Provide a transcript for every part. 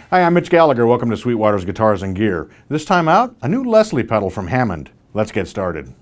Hi, I'm Mitch Gallagher. Welcome to Sweetwater's Guitars and Gear. This time out, a new Leslie pedal from Hammond. Let's get started.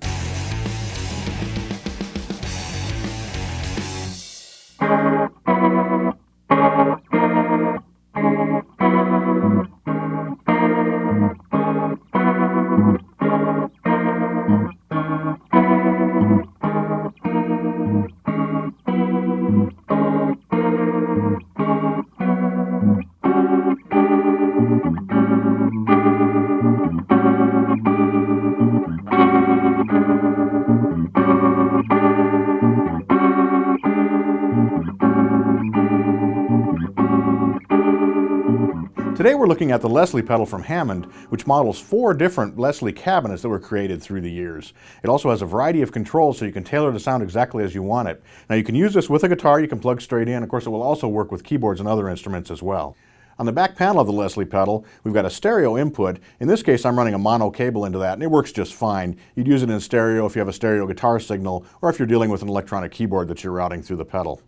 Today we're looking at the Leslie pedal from Hammond, which models 4 different Leslie cabinets that were created through the years. It also has a variety of controls so you can tailor the sound exactly as you want it. Now you can use this with a guitar, you can plug straight in. Of course, it will also work with keyboards and other instruments as well. On the back panel of the Leslie pedal, we've got a stereo input. In this case, I'm running a mono cable into that, and it works just fine. You'd use it in stereo if you have a stereo guitar signal, or if you're dealing with an electronic keyboard that you're routing through the pedal.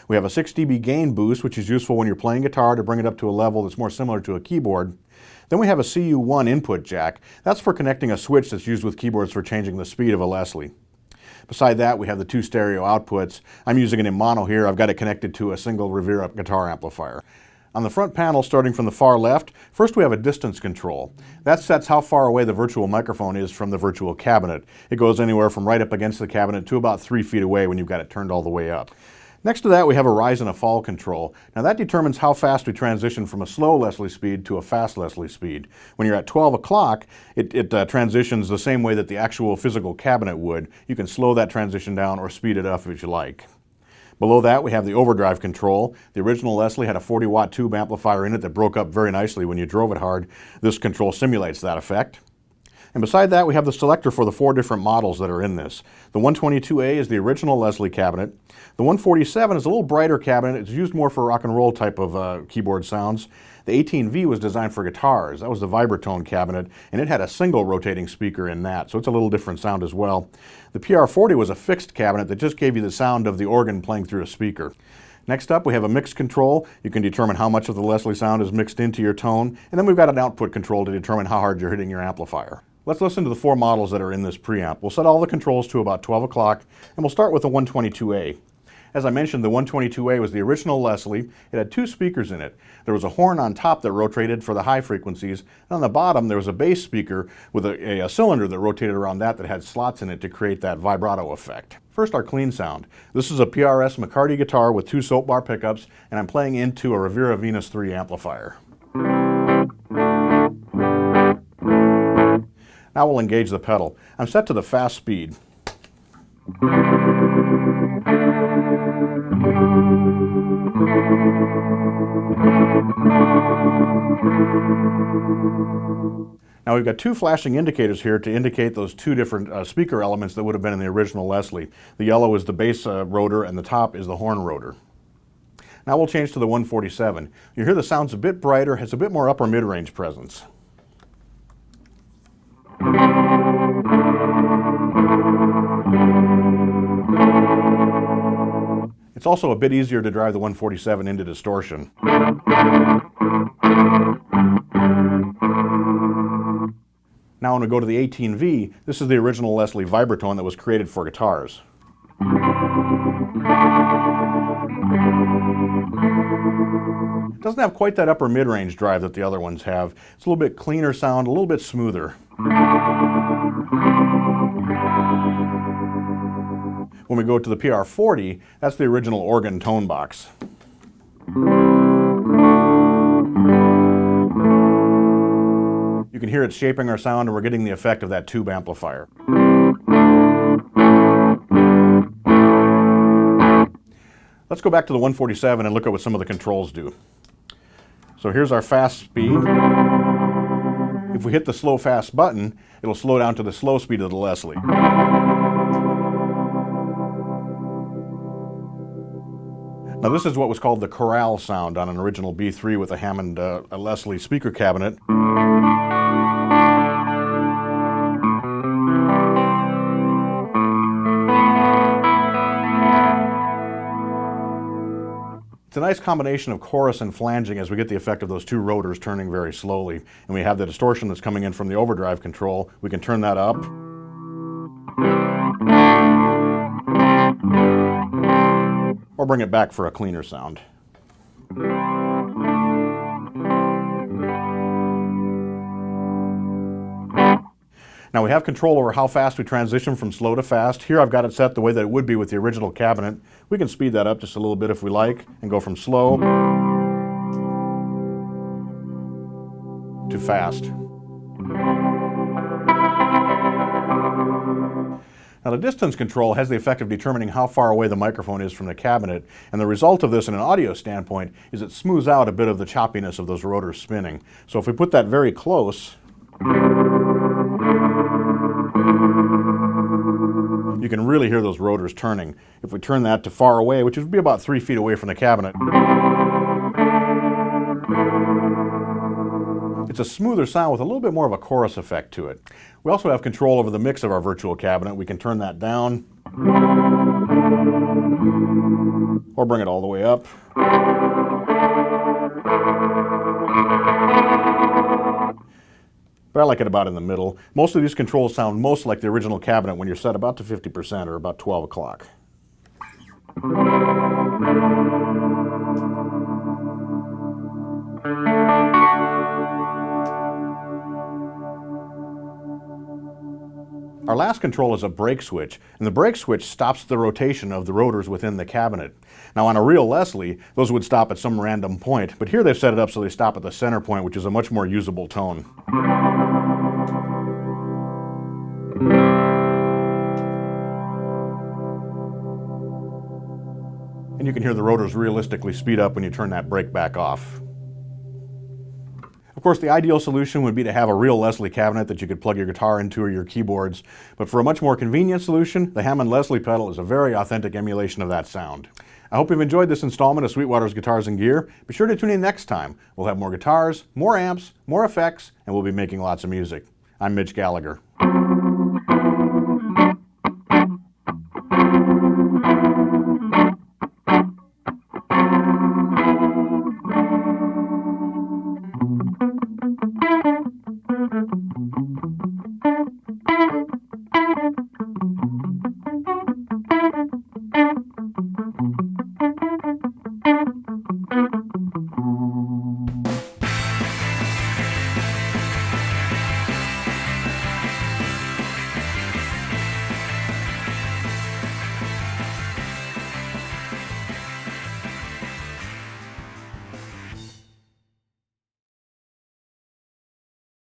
We have a 6 dB gain boost, which is useful when you're playing guitar to bring it up to a level that's more similar to a keyboard. Then we have a CU1 input jack. That's for connecting a switch that's used with keyboards for changing the speed of a Leslie. Beside that, we have the 2 stereo outputs. I'm using it in mono here. I've got it connected to a single Revere guitar amplifier. On the front panel, starting from the far left, first we have a distance control. That sets how far away the virtual microphone is from the virtual cabinet. It goes anywhere from right up against the cabinet to about 3 feet away when you've got it turned all the way up. Next to that, we have a rise and a fall control. Now that determines how fast we transition from a slow Leslie speed to a fast Leslie speed. When you're at 12 o'clock, it transitions the same way that the actual physical cabinet would. You can slow that transition down or speed it up if you like. Below that, we have the overdrive control. The original Leslie had a 40-watt tube amplifier in it that broke up very nicely when you drove it hard. This control simulates that effect. And beside that, we have the selector for the 4 different models that are in this. The 122A is the original Leslie cabinet. The 147 is a little brighter cabinet. It's used more for rock and roll type of keyboard sounds. The 18V was designed for guitars. That was the Vibratone cabinet, and it had a single rotating speaker in that, so it's a little different sound as well. The PR40 was a fixed cabinet that just gave you the sound of the organ playing through a speaker. Next up, we have a mix control. You can determine how much of the Leslie sound is mixed into your tone, and then we've got an output control to determine how hard you're hitting your amplifier. Let's listen to the 4 models that are in this preamp. We'll set all the controls to about 12 o'clock, and we'll start with the 122A. As I mentioned, the 122A was the original Leslie. It had 2 speakers in it. There was a horn on top that rotated for the high frequencies, and on the bottom there was a bass speaker with a cylinder that rotated around that had slots in it to create that vibrato effect. First, our clean sound. This is a PRS McCarty guitar with 2 soap bar pickups, and I'm playing into a Revere Venus 3 amplifier. Now we'll engage the pedal. I'm set to the fast speed. Now we've got 2 flashing indicators here to indicate those 2 different speaker elements that would have been in the original Leslie. The yellow is the bass rotor and the top is the horn rotor. Now we'll change to the 147. You hear the sound's a bit brighter, has a bit more upper mid-range presence. It's also a bit easier to drive the 147 into distortion. Now when we go to the 18V, this is the original Leslie Vibratone that was created for guitars. It doesn't have quite that upper mid-range drive that the other ones have. It's a little bit cleaner sound, a little bit smoother. When we go to the PR40, that's the original organ tone box. You can hear it shaping our sound, and we're getting the effect of that tube amplifier. Let's go back to the 147 and look at what some of the controls do. So here's our fast speed. If we hit the slow fast button, it'll slow down to the slow speed of the Leslie. Now this is what was called the Chorale sound on an original B3 with a Hammond a Leslie speaker cabinet. It's a nice combination of chorus and flanging as we get the effect of those two rotors turning very slowly. And we have the distortion that's coming in from the overdrive control. We can turn that up. Or bring it back for a cleaner sound. Now we have control over how fast we transition from slow to fast. Here I've got it set the way that it would be with the original cabinet. We can speed that up just a little bit if we like and go from slow to fast. Now the distance control has the effect of determining how far away the microphone is from the cabinet, and the result of this in an audio standpoint is it smooths out a bit of the choppiness of those rotors spinning. So if we put that very close, you can really hear those rotors turning. If we turn that to far away, which would be about 3 feet away from the cabinet, it's a smoother sound with a little bit more of a chorus effect to it. We also have control over the mix of our virtual cabinet. We can turn that down or bring it all the way up. But I like it about in the middle. Most of these controls sound most like the original cabinet when you're set about to 50% or about 12 o'clock. Our last control is a brake switch, and the brake switch stops the rotation of the rotors within the cabinet. Now on a real Leslie, those would stop at some random point, but here they've set it up so they stop at the center point, which is a much more usable tone. And you can hear the rotors realistically speed up when you turn that brake back off. Of course, the ideal solution would be to have a real Leslie cabinet that you could plug your guitar into or your keyboards, but for a much more convenient solution, the Hammond Leslie pedal is a very authentic emulation of that sound. I hope you've enjoyed this installment of Sweetwater's Guitars and Gear. Be sure to tune in next time. We'll have more guitars, more amps, more effects, and we'll be making lots of music. I'm Mitch Gallagher.